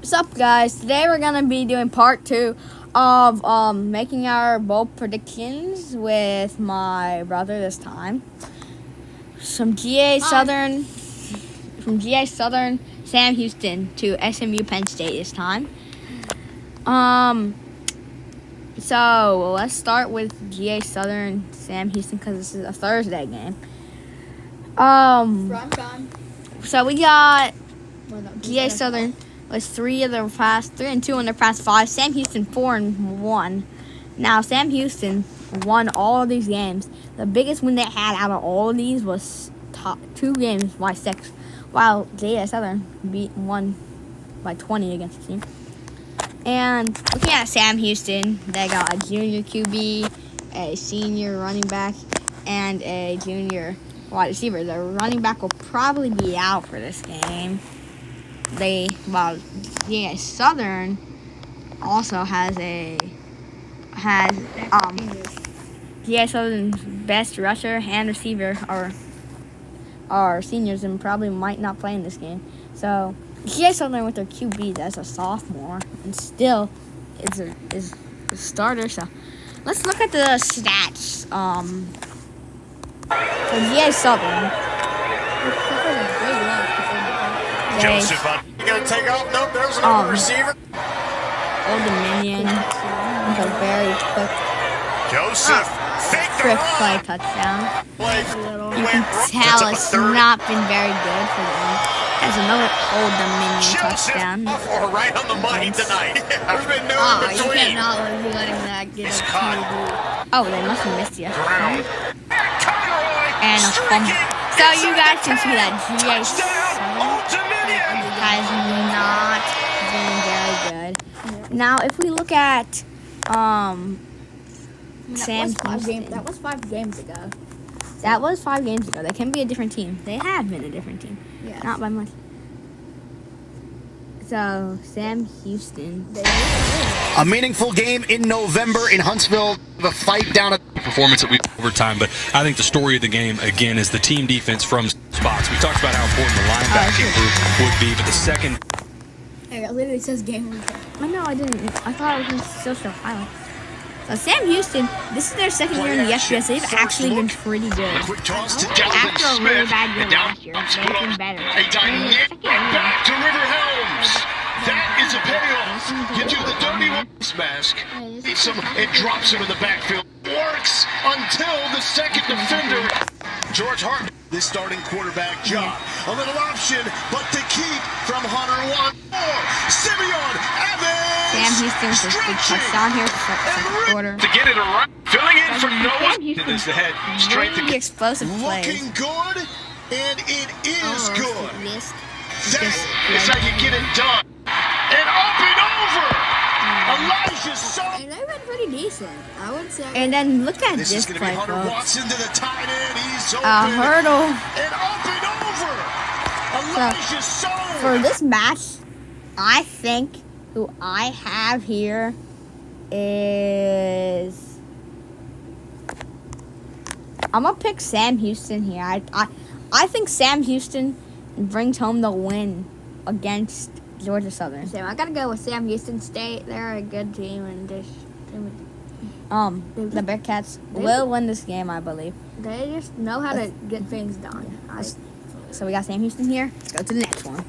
What's up, guys? Today we're gonna be doing part 2 of making our bowl predictions with my brother this time. From GA Southern, Sam Houston to SMU Penn State this time. So let's start with GA Southern Sam Houston because this is a Thursday game. So we got GA Southern was 3-2 in their past 5. Sam Houston 4-1. Now Sam Houston won all of these games. The biggest win they had out of all of these was 2 games by 6, while GA Southern won by 20 against the team. And looking at Sam Houston, they got a junior QB, a senior running back, and a junior wide receiver. The running back will probably be out for this game. GA Southern also has GA Southern's best rusher and receiver are seniors and probably might not play in this game. So GA Southern with their QB as a sophomore and still is a starter. So let's look at the stats. For GA Southern, Joseph, you gonna take off? Nope, there's another receiver. Old Dominion with a very quick play touchdown. You can tell it's not been very good for them. There's another Old Dominion touchdown. Right on the money tonight. There's been no in between. You cannot be letting that get a TD. Oh, they must have missed you. And a fumble. So you guys can see that GA has not been very good. Now, if we look at Sam Houston, that was 5 games ago. That was 5 games ago. They can be a different team. They have been a different team. Yes. Not by much. So, Sam Houston. A meaningful game in November in Huntsville. The fight down at performance that we overtime, but I think the story of the game again is the team defense from spots. We talked about how important the linebacking group would be, but the second. Hey, it literally says game over. I know, I didn't. I thought it was still show highlights. So Sam Houston, this is their second year in the FBS. They've actually been pretty good. After a really bad year last year, they've been better. A dynamic back to River Helms. That is a payoff. You do the dirty mask, beats him and drops him in the backfield. Works until the second defender, George Hart, this starting quarterback job. A little option, but to keep from Hunter 1-4. Simeon Evans. Sam Houston's a big touchdown here to start the second quarter. To get it around, filling in for no one. It is the head straight to really explosive plays. Looking good, and it is good. That's how you get it done. And up and over. Elijah's son. And they've been pretty decent, I would say. And then look at this is play, Hunter folks. Watson to the tight end. He's open. A hurdle. And up and over. Elijah's son. For this match, I think who I have here is I'm gonna pick Sam Houston here. I think Sam Houston brings home the win against Georgia Southern. So I gotta go with Sam Houston State. They're a good team, and the Bearcats will win this game, I believe. They just know how to get things done. So we got Sam Houston here. Let's go to the next one.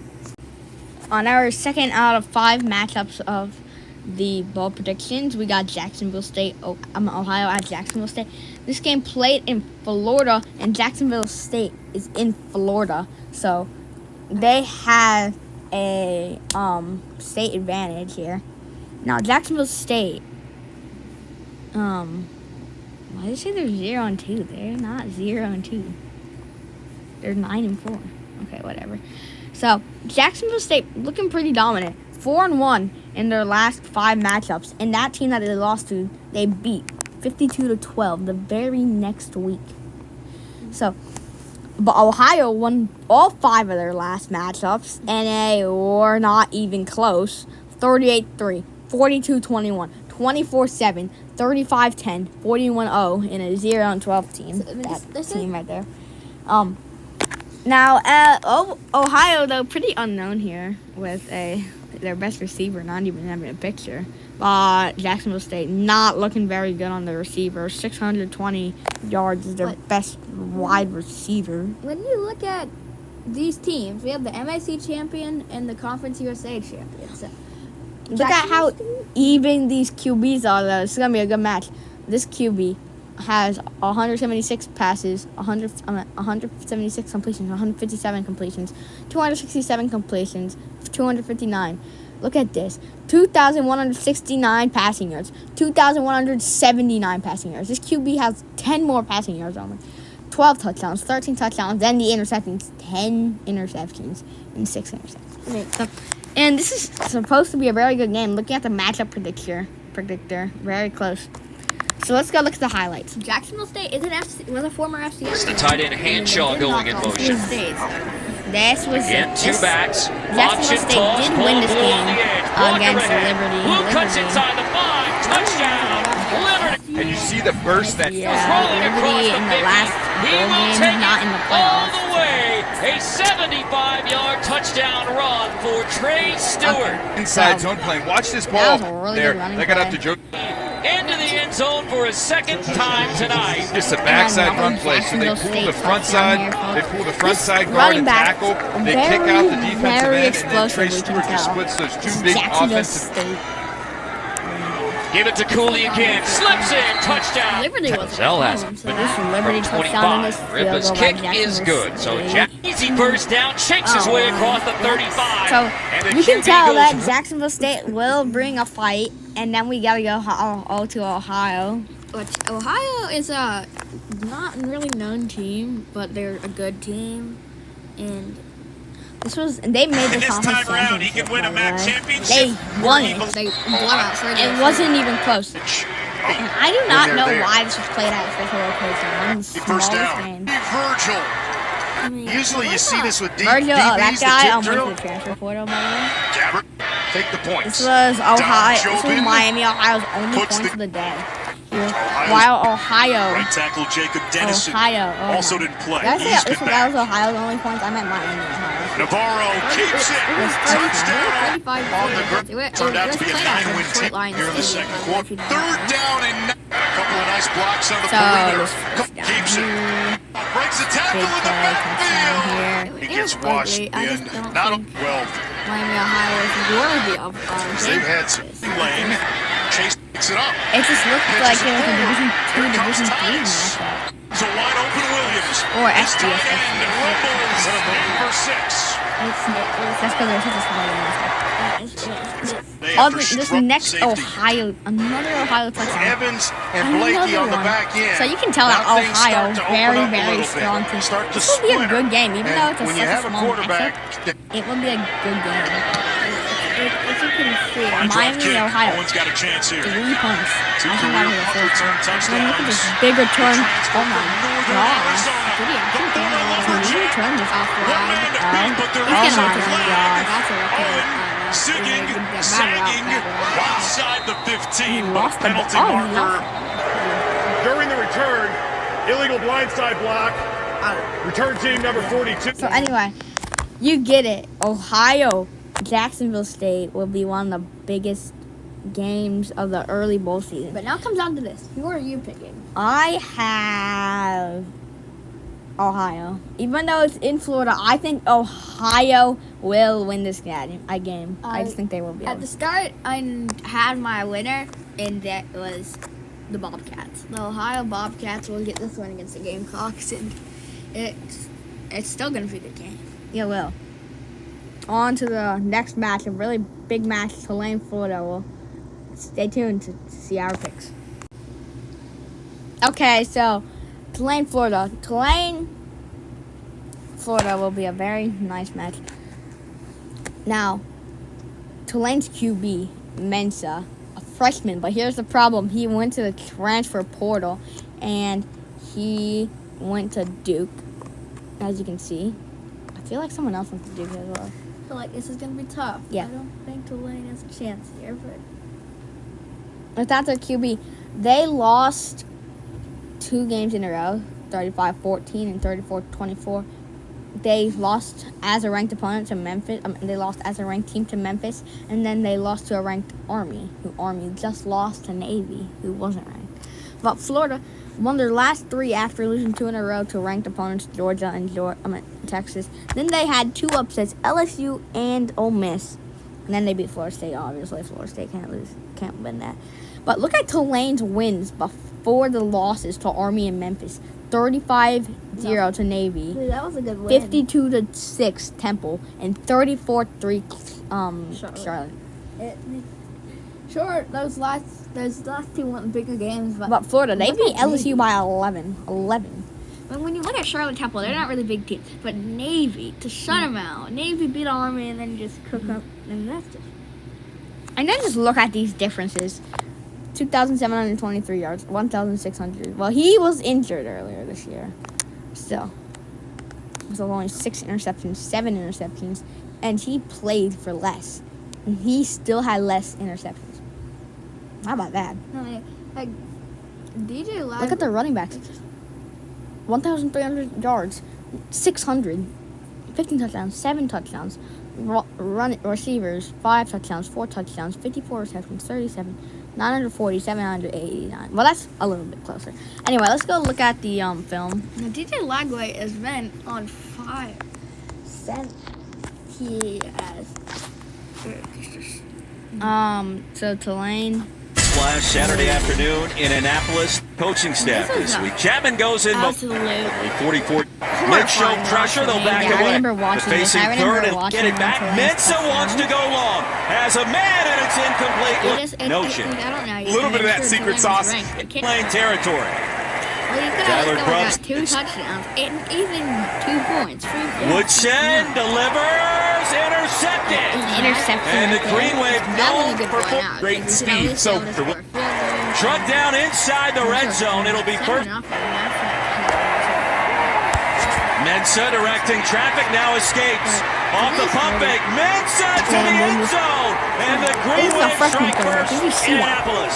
On our second out of 5 matchups of the bowl predictions, we got Jacksonville State, Ohio at Jacksonville State. This game played in Florida, and Jacksonville State is in Florida, so they have a state advantage here. Now Jacksonville State, why did they say they're 0-2? They're not 0-2. They're 9-4. Okay, whatever. So Jacksonville State looking pretty dominant, 4-1 in their last 5 matchups, and that team that they lost to, they beat 52-12 the very next week. So, but Ohio won all 5 of their last matchups, and they were not even close. 38-3, 42-21, 24-7, 35-10, 41-0 in a 0-12 team. That team right there. Now, Ohio, though, pretty unknown here with a their best receiver not even having a picture. Jacksonville State not looking very good on the receiver. 620 yards is their best wide receiver. When you look at these teams, we have the MIC champion and the Conference USA champion. So, Look at how even these QBs are, though. It's going to be a good match. This QB has 176 passes, 176 completions, 157 completions, 267 completions, 259. Look at this. 2,169 passing yards, 2,179 passing yards. This QB has 10 more passing yards on him. 12 touchdowns, 13 touchdowns, then the interceptions, 10 interceptions, and 6 interceptions. And this is supposed to be a very good game. Looking at the matchup predictor, very close. So let's go look at the highlights. Jacksonville State was a former FCS. It's the tight end Hanshaw going in motion. This was Again, two backs. Jacksonville State did win this game against Liberty. Blue cuts inside the 5. Touchdown, Liberty. And you see the burst that Liberty in the last bowl game, not in the all playoffs. the way. A 75-yard touchdown run for Trey Stewart. inside zone playing. Watch this ball. That was a really There, good running they got up play. to Joe. Into the end zone for his second time tonight. Just a backside run play. So they pull the front side. They pull the front side guard and tackle. They kick out the defensive end, and then Trey Stewart just splits those two big offensive. Give it to Cooley again. Slips in. Touchdown. Liberty was Zell has it. So this is Liberty From touchdown in this 25. field Ripa's goal by kick Jacksonville is good. So State. easy burst down, shakes his way across the 35. So And the you can QB tell goes that Jacksonville State will bring a fight, and then we gotta go all to Ohio. Which Ohio is a not really known team, but they're a good team, and They made the This conference time around, he championship. can win a by the MAC way. championship. They won it. they blew out Further. It wasn't even close. And I do not When know they're there. why this was played at special location. One of the First smallest down. games. Virgil. Usually you see this with Virgil, that DBs, guy the went tip to drill. the transfer portal, by the way. Gabbert, take the points. This was Ohio. This was Jobin Miami, Ohio's only puts points the- of the day. Here. Ohio's While Ohio, Right tackle Jacob Dennison Ohio, also didn't play. Did I say He's that been that was back. Ohio's only points? I meant Miami, Ohio. Navarro keeps it. Touchdown. 35 On the points. ground. Turned out to be a 9-win team here in the second quarter. Third down and a couple of nice blocks on the So, perimeter. this first down Keeps it. here. Breaks the tackle Big in the play, touchdown backfield. here. He gets washed in. I just don't Not think well. Miami, Ohio is worthy of They've had some lane. Chase picks it up. It just looked like it was a Division 2, Here comes Division 3 Tice. matchup. It's a wide open Williams. Or His FBS. tight end and rumbles in for 6. That's because they're such a small matchup. They Oh, after this struck next safety. Ohio, another Ohio touchdown. Evans and Blakey Another on the one. back end. So you can tell that Now things Ohio start to open very, up a very little bit. strong team. Start to This will be a splinter. good game, even though it's And a when you such a have a small quarterback, matchup. It will be a good game. If you can see, on drive Miami, kick, Ohio. Owen's got a chance here. 3 punts. Two I think career that was the first return one. touchdowns. And look at this big return. Transfer Oh from my Northern gosh. Arizona. Did he actually The former Did he Lumberjack. return this off One man to beat, but there He's is a gonna flag. gosh. that's a record. Owen zigging, sagging, outside the 15. He but lost the penalty ball. marker. During the return, illegal blindside block. Return team number 42. So anyway, you get it. Ohio, Jacksonville State will be one of the biggest games of the early bowl season. But now it comes down to this. Who are you picking? I have Ohio. Even though it's in Florida, I think Ohio will win this game. I just think they will be At able the to. start, I had my winner, and that was the Bobcats. The Ohio Bobcats will get this one against the Gamecocks, and it's still going to be a good game. Yeah, will. On to the next match, a really big match, Tulane, Florida. Well, stay tuned to see our picks. Okay, so Tulane, Florida. Tulane, Florida will be a very nice match. Now, Tulane's QB, Mensa, a freshman, but here's the problem. He went to the transfer portal, and he went to Duke, as you can see. I feel like someone else went to Duke as well. I feel like this is going to be tough. Yeah. I don't think Tulane has a chance here, but Without their QB, they lost 2 games in a row, 35-14 and 34-24. they lost as a ranked opponent to Memphis. They lost as a ranked team to Memphis, and then they lost to a ranked Army. Army just lost to Navy, who wasn't ranked. But Florida won their last 3 after losing 2 in a row to ranked opponents Georgia and Texas. Then they had 2 upsets, LSU and Ole Miss, and then they beat Florida State. Obviously, Florida State can't win that. But look at Tulane's wins before the losses to Army and Memphis. 35-0 to Navy. Dude, that was a good win. 52-6 Temple, and 34-3 Charlotte. Sure, those last 2 weren't bigger games, But Florida, they beat LSU by 11. But when you look at Charlotte Temple, they're not really big teams. But Navy, to shut them out. Navy beat Army and then just cook up. And that's just... And then just look at these differences. 2,723 yards, 1,600. Well, he was injured earlier this year. Still. So only 6 interceptions, 7 interceptions. And he played for less. And he still had less interceptions. How about that? Like DJ Live. Look at the running backs. 1,300 yards, 600, 15 touchdowns, 7 touchdowns. Receivers, 5 touchdowns, 4 touchdowns, 54 receptions, 37, 940, 789. Well, that's a little bit closer. Anyway, let's go look at the film. Now, DJ Lagway has been on fire since he has. So Tulane. Flash Saturday afternoon in Annapolis. Coaching staff this week. Chapman goes in. Absolutely. 44. Mid-show pressure. They'll back I away. remember watching But this. facing I remember third and watching get it it back. on Mensa Tulane. wants to go long. Has a man and it's incomplete. No chance. I don't know. A little bit of that secret sauce. Playing territory. Well, you could Tyler have Grubbs. got 2 touchdowns and even 2 points. Woodshed delivers. Intercepted. Interception. And the Green Wave known for great speed. So truck down inside the red zone. It'll be first. Mensa directing traffic now escapes. Off the pump fake. Mensa to the end zone. And the Green Wave strike first in Annapolis.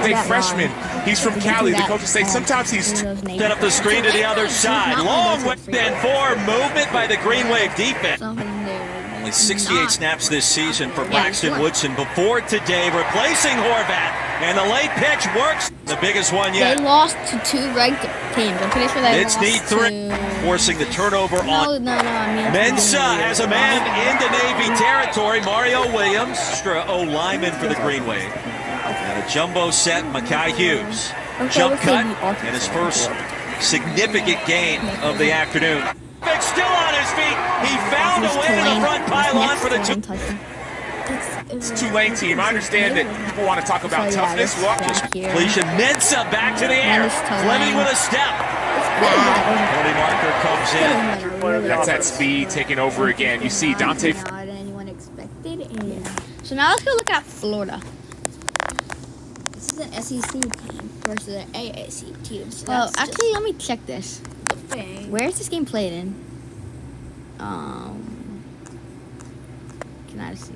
a freshman. He's from Cali. The coaches say sometimes he's Set up the screen to the other side. Long way and 4 movement by the Green Wave defense. Only 68 snaps this season for Braxton Woodson before today, replacing Horvath. And the late pitch works. The biggest one yet. They lost to 2 ranked teams. I'm pretty sure they It's lost need 3, forcing the turnover on. No, I mean... Mensa has a man into Navy territory. Mario Williams, extra O-lineman for the Green Wave. And a jumbo set, Mekhi Hughes. Jump cut, and his first significant gain of the afternoon. Still on his feet. He found a way to the front pylon for the 2. It's a Tulane team. I understand that people want to talk about toughness. Well, just completion. Mensa back to the air. Fleming with a step. Cody Marker comes in. that's that speed taking over again. You see Dante. Not anyone expected. And So now let's go look at Florida. this is an SEC team versus an AAC team. So Well, that's actually, let me check this. just the thing. Where is this game played in? Can I see?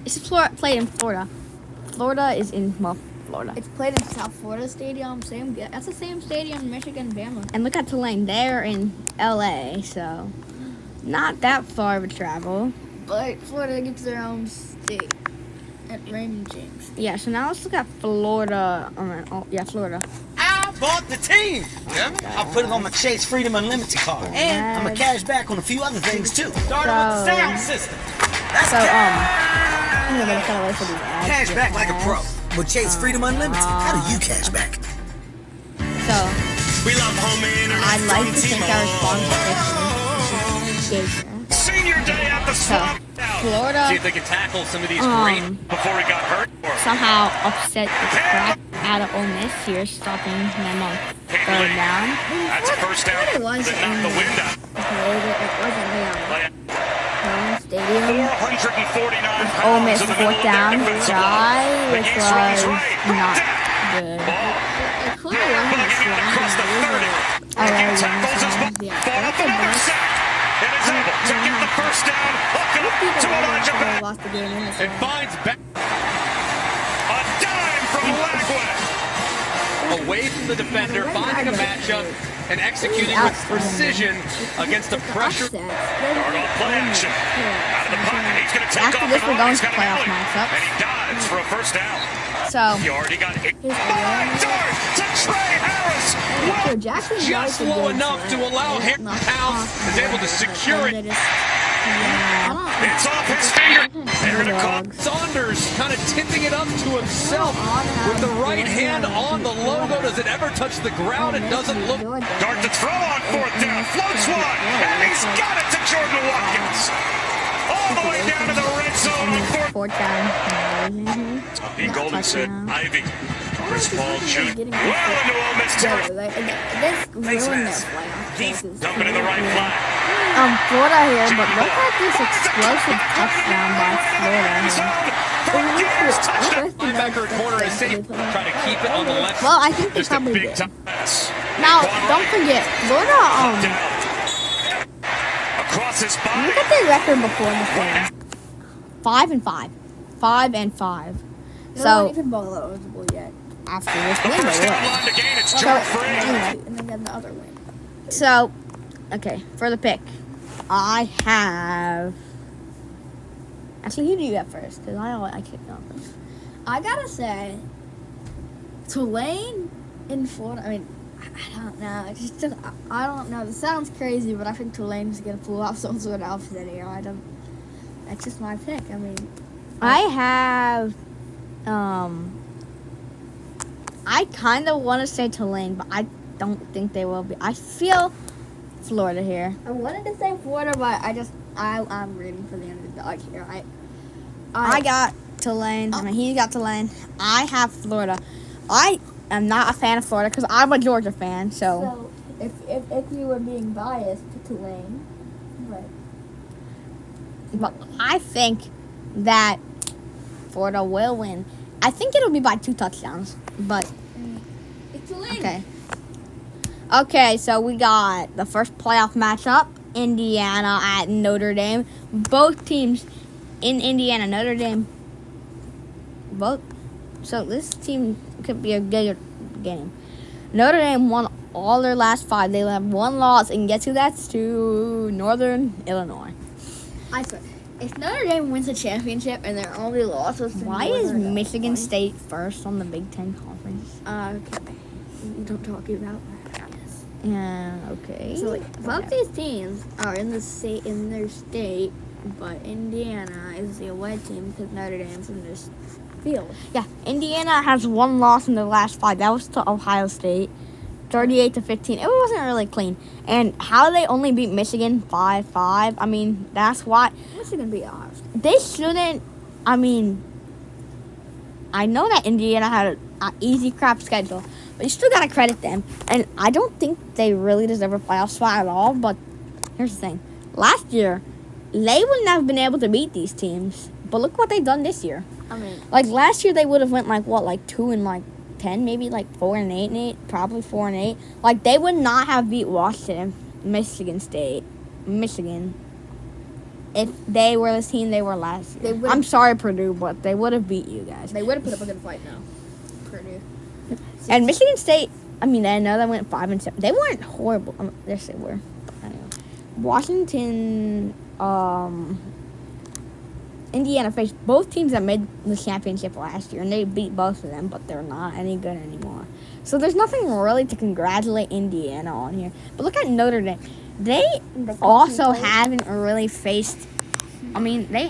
This is played in Florida. Florida is in Florida. It's played in South Florida Stadium. That's the same stadium Michigan, Bama. And look at Tulane. They're in LA, so not that far of a travel. But Florida gets their own state at Raymond James. Yeah, so now let's look at Florida. Florida. I bought the team. I'll put it on my Chase Freedom Unlimited card. And I'm a cash back on a few other things too. Starting with the sound system. That's I'm gonna cut away for these ads. cash back like a pro. With Chase Freedom Unlimited, how do you cash back? So I'd like to think our sponsor Senior day at the swamp. Florida See if they can tackle some of these great before he got hurt. somehow upset the crap out of Ole Miss here, stopping them on 3rd down. That's a first down. It was That knocked the wind out. it wasn't Leon Stadium. 449 pounds Ole Miss in the 4th middle of their down defensive line. try, which McGee's runs was right. not Down. good. It clearly wasn't a Bugging it across the 30. Alright, Tackles his ball. Ball up another sack. And is able to get the first down. Hook up to Elijah Beck. lost the game in this And one. finds back A dime from Lagway. away from the defender, finding a matchup. and executing with precision against the pressure. Guard on play action. Out of the pocket. He's going to take After off. this, we're going He's to got playoff Ellie. matchups. And he dives for a first down. So, He already got it. Dart to Trey Harris. So Jackson Just low enough to allow him House is able to secure it. It's off his finger. They're going to call. Saunders kind of tipping it up to himself with the right hand on the logo. Does it ever touch the ground? It doesn't look. Dart to throw on fourth down. Floats one. And he's got it to Jordan Watkins. All the way down to the red zone on fourth. B. Golden said, Ivy. Chris Paul Jr. Well into Ole Miss territory. Dumping in the right flat. Florida here, but look at this explosive touchdown by Florida. Linebacker at corner is safe. Trying to keep it on the left. Well, I think they Just a probably big did. time pass. Now, don't forget, Florida, Across his body. look at their record before this game. 5-5. 5-5. They're not So, even bowl eligible yet. after this The win, first they down will. line to gain. It's So, Jordan Free. anyway. And then the other win. So, okay, for the pick, I have. Actually, who do you have first? Because I kicked off first. I gotta say, Tulane in Florida. I mean, I don't know. It's just I don't know. This sounds crazy, but I think Tulane's gonna pull off some sort of upset here. I don't. That's just my pick. I mean, I have. I kind of want to say Tulane, but I don't think they will be. I feel Florida here. I wanted to say Florida, but I'm rooting for the underdog here. I got Tulane. I mean, he got Tulane. I have Florida. I am not a fan of Florida because I'm a Georgia fan. So if you were being biased to Tulane, but I think that Florida will win. I think it'll be by 2 touchdowns. But it's Tulane. okay. Okay, so we got the first playoff matchup, Indiana at Notre Dame. Both teams in Indiana, Notre Dame. Both. So this team could be a good game. Notre Dame won all their last 5. They have 1 loss, and guess who that's to? Northern Illinois. I swear, if Notre Dame wins the championship and their only loss was to Why is Northern Michigan Illinois, State first on the Big Ten Conference? Okay, you don't talk about that. Yeah, okay. So both these teams are in their state, but Indiana is the away team because Notre Dame's in this field. Yeah, Indiana has 1 loss in the last 5. That was to Ohio State, 38-15. It wasn't really clean. And how they only beat Michigan 5-5? I mean, that's why Michigan beat Ohio State. they shouldn't. I mean, I know that Indiana had an easy crap schedule, but you still gotta credit them. And I don't think they really deserve a playoff spot at all. But here's the thing: last year, they wouldn't have been able to beat these teams. But look what they've done this year. I mean, Like last year, they would have went like 2-10, maybe 4-8, probably 4-8. Like they would not have beat Washington, Michigan State, Michigan, if they were the team they were last year. I'm sorry, Purdue, but they would have beat you guys. they would have put up a good fight now. Purdue. And Michigan State, I mean, I know they went 5-7. They weren't horrible. Yes, they were. I don't know. Washington, Indiana faced both teams that made the championship last year, and they beat both of them, but they're not any good anymore. So there's nothing really to congratulate Indiana on here. But look at Notre Dame. They also haven't really faced. I mean, they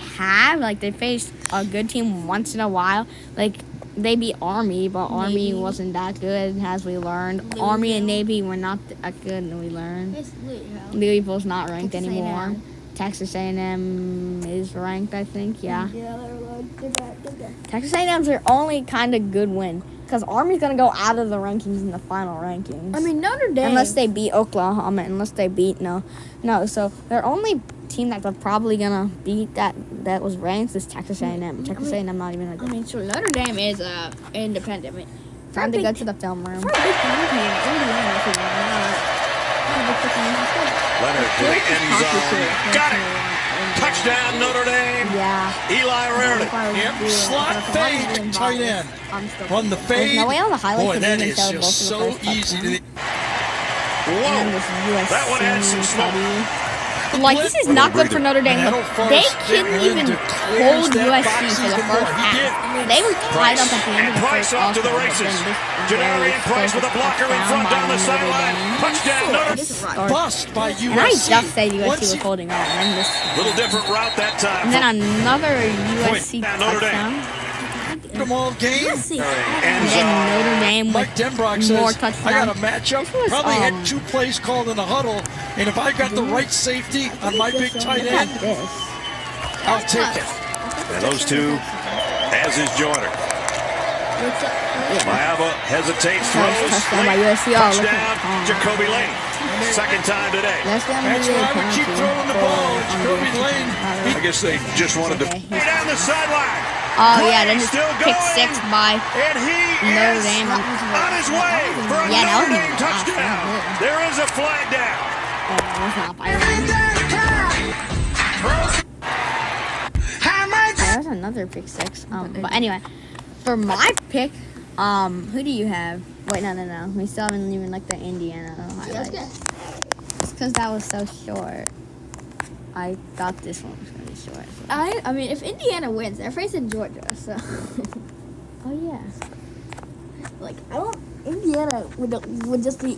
faced a good team once in a while. Like, they beat Army, but Army wasn't that good, as we learned. Army and Navy were not that good, and we learned. Louisville's not ranked anymore. Texas A&M is ranked, I think, yeah. Texas A&M's their only kind of good win, because Army's going to go out of the rankings in the final rankings. I mean, Notre Dame. Unless they beat Oklahoma, no. So their only team that they're probably going to beat that was ranked is Texas A&M. Texas A&M not even a good. I mean, so Notre Dame is independent. I mean, Time to go to the film room. for a big team, Indiana should Leonard to the end zone. Got it. Touchdown, Notre Dame. Yeah. Eli Raritan. Yep, slot fade, tight end. Run the There's fade. no way on the highlights Boy, to that even is show both just of the so first easy. touchdown. and this USC. That one had some smoke. Like, this is not good for Notre Dame. Look, they couldn't even hold USC for the first half. They were tied up at the end of the Price first off to the half. races. Janarian Price with a blocker in front down the sideline. Touchdown, Notre Dame. Bust by USC. And I just said USC was holding on. And this, Little different route that time. and then another USC Notre Dame. touchdown. Them all game. And then Notre Dame with Mike Denbrock more says, touchdowns. I got a matchup. was, Probably had 2 plays called in a huddle. And if I got the right safety on my big tight Look at end, this. I'll take it. And those two, as is Joyner. Miaba hesitates, throws. Touchdown by USC. Oh, look Touchdown, at Jacoby Lane. Second time today. That's That's why I would keep throwing the ball. It's Jacoby Lane. I guess they just wanted to Okay, down the sideline. oh, yeah, then Still pick going. 6 by And he Notre is Dame. on his way for a Yeah, that Notre was Dame not touchdown. bad. There is a flag down. That was not by There's another pick 6. But anyway, for my pick, who do you have? Wait, no. We still haven't even looked at Indiana highlights. It's because that was so short. I thought this one was gonna be short. So. I mean, if Indiana wins, they're facing Georgia, so. Oh yeah. Like, I don't. Indiana would just be.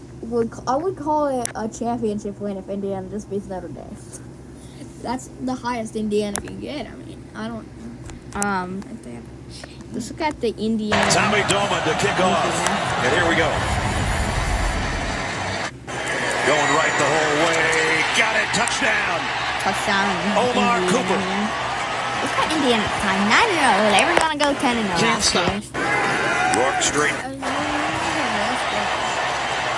I would call it a championship win if Indiana just beats Notre Dame. That's the highest Indiana can get. I mean, I don't. Let's look at the Indiana. Tommy Doman to kick off. And here we go. Going right the whole way. Got it. Touchdown. Touchdown. Omar Indiana. Cooper. Let's got Indiana at the time. 9-0. They were gonna go 10-0. Can't stop. Rourke Street.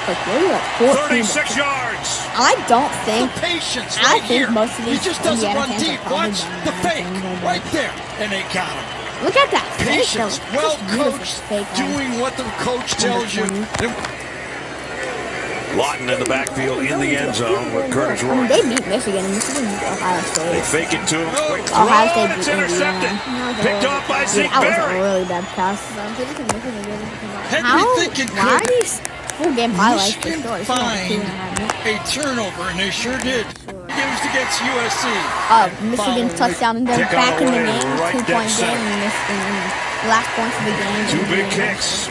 Like, we're at 14. 36 yards. I don't think. The patience I right think here. most of He these just doesn't Indiana run fans are deep. probably Watch done the that. fake Things are right done. there. And they got him. Look at that fake. Patience, though. well Just beautiful coached, fake. doing what the coach tells you. Lawton in the backfield in the end zone with Curtis I mean, Rourke. they beat Michigan. Michigan beat Ohio They State. fake it to him. Quick throw. Ohio State It's beat intercepted. Indiana. Picked off by Zeke That was a Berry. really bad pass. Had How? me thinking, Why are could these full game highlights for Michigan sure? find a turnover? And they sure did. Games against USC. Michigan's touchdown and they're Kick back in the away, game. right 2-point down game center. in this game. Last points of the game. Two big kicks.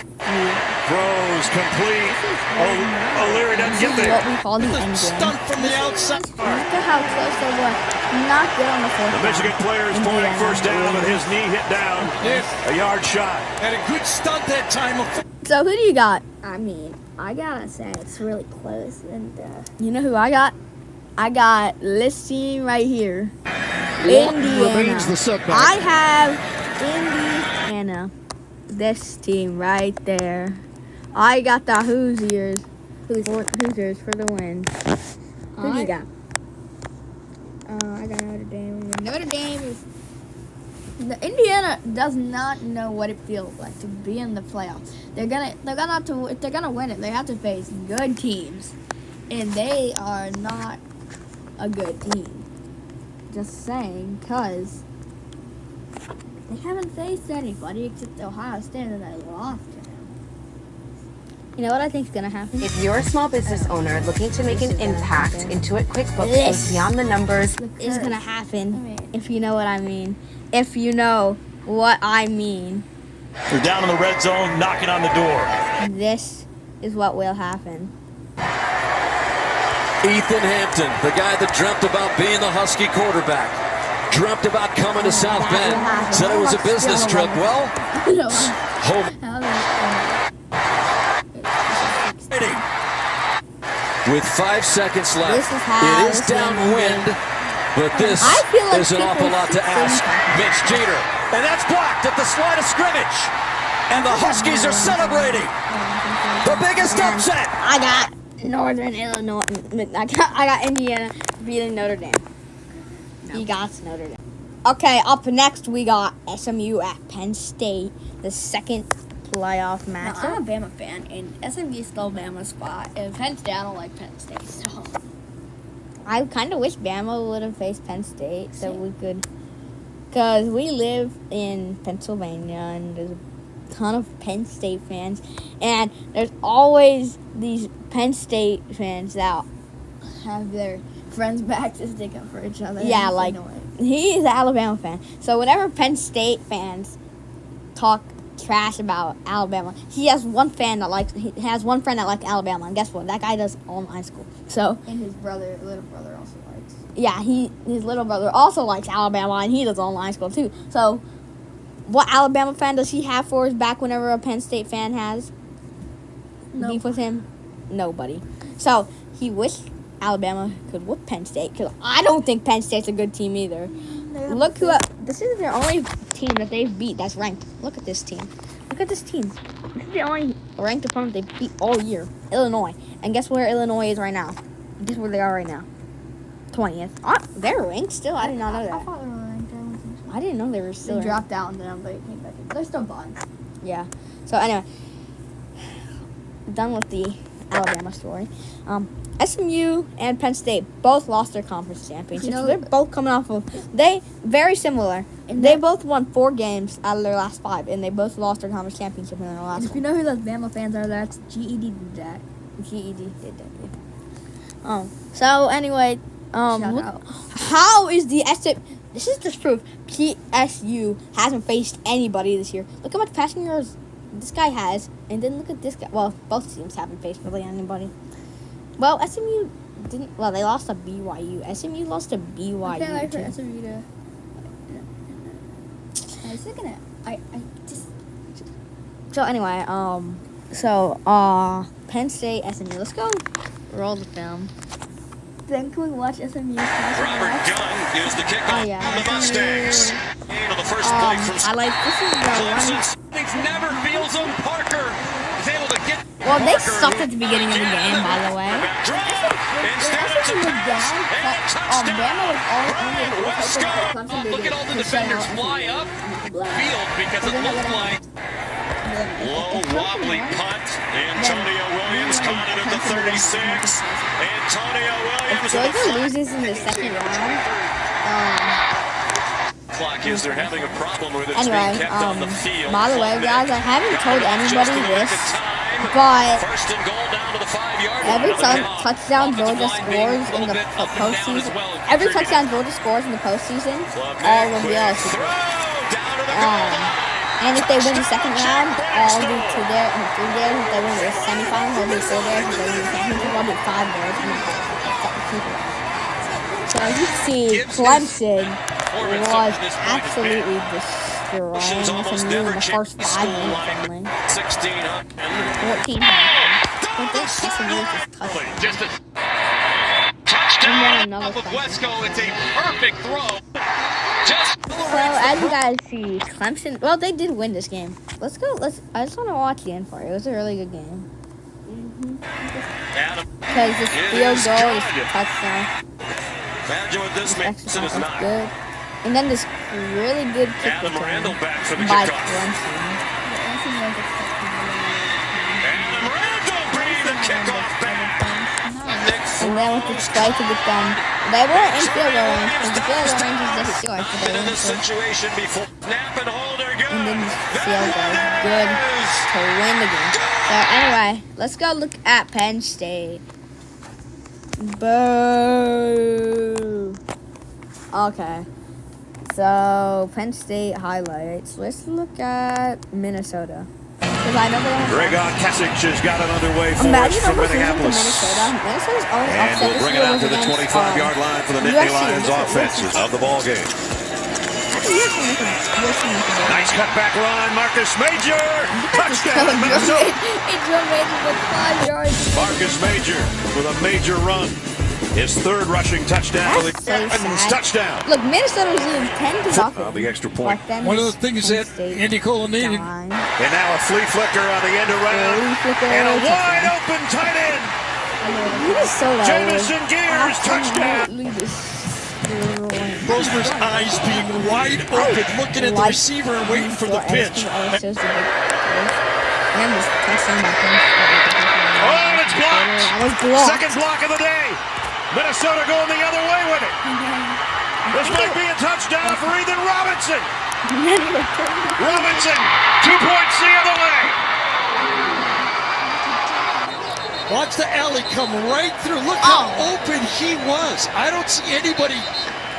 Throws complete. O'Leary doesn't get This is there. what we call the end game. Stunt from the outside. Look at how close they were. Not good on the fourth The down. Michigan player is pointing Indiana. first down, but his knee hit down. Yes. A yard shot. Had a good stunt that time. So who do you got? I mean, I gotta say it's really close, and You know who I got? I got this team right here. Lawton Indiana. remains the setback. I have Indiana. This team right there. I got the Hoosiers. Hoosiers for the win. Who do you got? I got Notre Dame. Notre Dame is. Indiana does not know what it feels like to be in the playoffs. If they're gonna win it, they have to face good teams, and they are not a good team. Just saying, cause they haven't faced anybody except Ohio State, and they lost to them. You know what I think's gonna happen? If you're a small business owner looking to make an impact, Intuit QuickBooks This goes beyond the numbers. It's gonna happen. If you know what I mean. If you know what I mean. They're down in the red zone, knocking on the door. This is what will happen. Ethan Hampton, the guy that dreamt about being the Husky quarterback, dreamt about coming to South Bend, said it was a business trip. Well, home. With 5 seconds left, This is how it is this game downwind, but this I feel like is an awful lot to people ask. think- Mitch Jeter, and that's blocked at the slide of scrimmage, and the Huskies are celebrating the biggest upset. I got Northern Illinois. I got Indiana beating Notre Dame. He got Notre Dame. Okay, up next we got SMU at Penn State, the second playoff Now, matchup. I'm a Bama fan, and SMU stole Bama's spot. And Penn State, I don't like Penn State, so. I kind of wish Bama would have faced Penn State so we could, because we live in Pennsylvania and there's ton of Penn State fans, and there's always these Penn State fans that have their friends back to stick up for each other. Yeah, like he's an Alabama fan. So whenever Penn State fans talk trash about Alabama, he has one friend that likes Alabama, and guess what? That guy does online school. So and his little brother also likes. Yeah, his little brother also likes Alabama, and he does online school too. So what Alabama fan does he have for his back whenever a Penn State fan has beef with him? Nobody. So he wished Alabama could whoop Penn State, because I don't think Penn State's a good team either. Look who this is their only team that they've beat that's ranked. Look at this team. Look at this team. This is the only ranked opponent they've beat all year. Illinois. And guess where Illinois is right now? Guess where they are right now? 20th. They're ranked still? I did not know that. I thought they were ranked. I didn't know they were still They dropped out and then they came back in. They're still bottom. Yeah. So anyway, done with the Alabama story. SMU and Penn State both lost their conference championships. They're both coming off of very similar. And they both won 4 games out of their last 5, and they both lost their conference championship in their last. If you know who those Bama fans are, that's GED did that. GED did that. Yeah. So anyway, Shout out. How is the This is just proof PSU hasn't faced anybody this year. Look how much passing yards this guy has, and then look at this guy. Well, both teams haven't faced really anybody. Well, SMU didn't. Well, they lost to BYU. SMU lost to BYU. I like for SMU to. I was thinking it. I just. So anyway, Penn State, SMU. Let's go roll the film. Then can we watch SMU? Robert Gunn is the kickoff Oh, yeah. on the Mustangs. On the first play from I like this is the Clemson. Never feels on Parker. Is able to get. Well, they sucked at the beginning of the game, by the way. SMU was down, but Bama was only Look at all the defenders fly up field because it looked like low wobbly punt. Antonio Williams caught it at the 36. Antonio Williams. If Georgia loses in the second round, clock is they're having a problem with it. Anyway, being kept on the field. by the way, guys, I haven't told anybody this, but First and goal down to the 5-yard line. every touchdown Georgia scores in the postseason, every touchdown Georgia scores in the postseason, all of the LSU. And if they win the second round, I'll do 2 there and 3 there. If they win the semifinals, I'll do 4 there. If they win the championship, I'll do 5 there. So as you see, Clemson was absolutely destroying SMU in the first 5 minutes only. 14 But this SMU just touched. Touchdown off of Wesco. It's a perfect throw. So as you guys see, Clemson. Well, they did win this game. Let's go. I just want to watch the end for it. It was a really good game. Because this field goal, this touchdown. Imagine what this makes it is not. Good. And then this really good kick return by Clemson. Adam Randall bringing the kickoff back. And then with the strike to get them. They weren't in field goal range, because the field goal range is just short. So they went Situation before snap and holder good. And then this field goal is good to win the game. So anyway, let's go look at Penn State. Boo. Okay. So Penn State highlights. Let's look at Minnesota. Gregor Kasich has got it underway for us from Minneapolis. And we'll bring it out to the 25-yard line for the Nittany Lions offenses of the ball game. Nice cutback run, Marcus Major. Touchdown, Minnesota. Marcus Major with a major run. His 3rd rushing touchdown. Touchdown. Look, Minnesota was even 10 to off the extra point. One of the things that Andy Cole needed. And now a flea flicker on the end around. And a wide open tight end. Jamison Gears, touchdown. Roseman's eyes being wide open, looking at the receiver and waiting for the pitch. Oh, and it's blocked. Second block of the day. Minnesota going the other way with it. This might be a touchdown for Ethan Robinson. Robinson, 2 points the other way. Watch the alley come right through. Look how open he was. I don't see anybody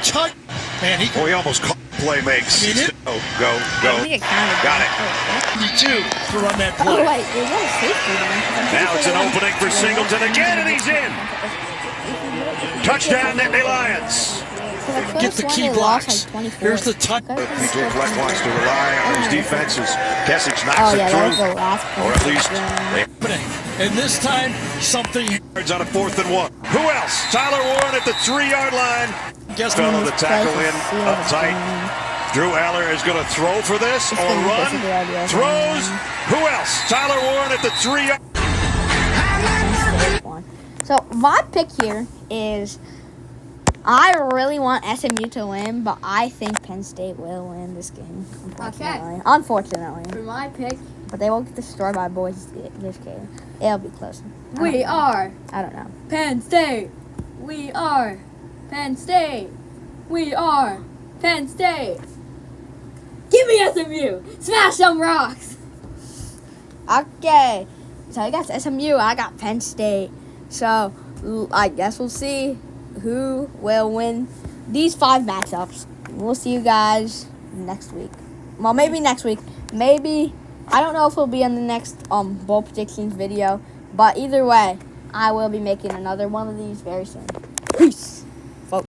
touch. Man, he almost caught play makes. I mean, Go. Got it. 22 to run that play. Oh, wait, there's no safety there. Now it's an opening for Singleton again, and he's in. Touchdown, Nittany Lions. Get the key blocks. Here's the touch. PJ Fleck wants to rely on his defenses. Kessich knocks it through. Or at least and this time, something on a 4th and 1. Who else? Tyler Warren at the 3-yard line. Fellow the tackle in up tight. Drew Aller is going to throw for this or run. Throws. Who else? Tyler Warren at the 3-yard. So my pick here is, I really want SMU to win, but I think Penn State will win this game. Unfortunately. For my pick, but they won't get destroyed by boys this game. It'll be close. We are I don't know. Penn State. We are Penn State. We are Penn State. Give me SMU. Smash some rocks. Okay. So I got SMU. I got Penn State. So I guess we'll see who will win these 5 matchups. We'll see you guys next week. Well, maybe next week. Maybe. I don't know if we'll be on the next bowl predictions video. But either way, I will be making another one of these very soon. Peace.